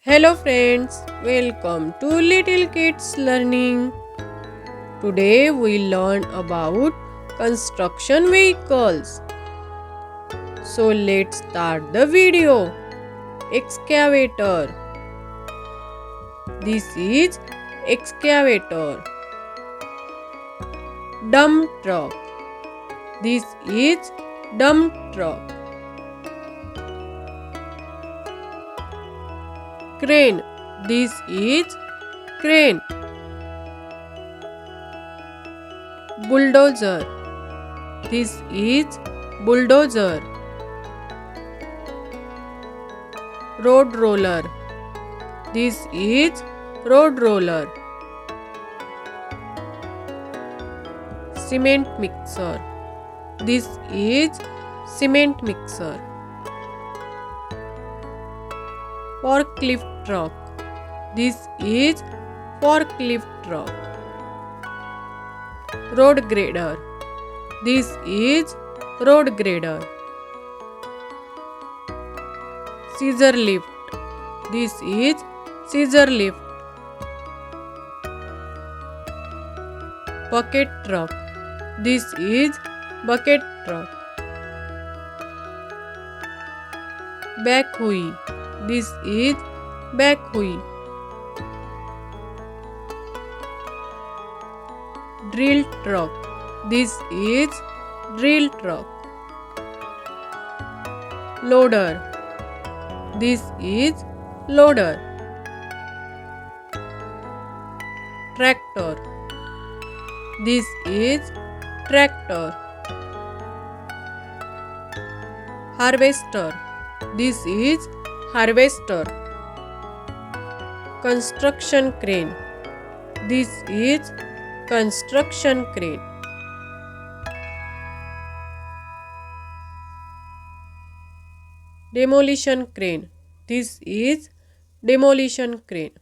Hello friends, welcome to Little Kids Learning. Today we learn about construction vehicles. So let's start the video. Excavator. This is excavator. Dump truck. This is dump truck. Crane. This is crane. Bulldozer. This is bulldozer. Road roller. This is road roller. Cement mixer. This is cement mixer. Forklift truck. This is forklift truck. Road grader. This is road grader. Scissor lift. This is scissor lift. Bucket truck. This is bucket truck. Backhoe. This is backhoe. Drill truck. This is drill truck. Loader. This is loader. Tractor. This is tractor. Harvester. This is harvester. Construction crane. This is construction crane. Demolition crane. This is demolition crane.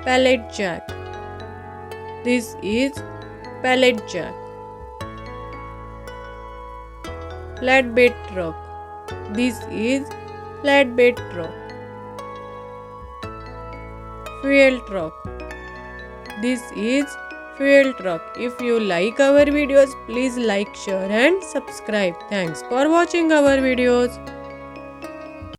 Pallet jack. This is pallet jack. Flatbed truck. This is flatbed truck. Fuel truck. This is fuel truck. If you like our videos, please like, share and subscribe. Thanks for watching our videos.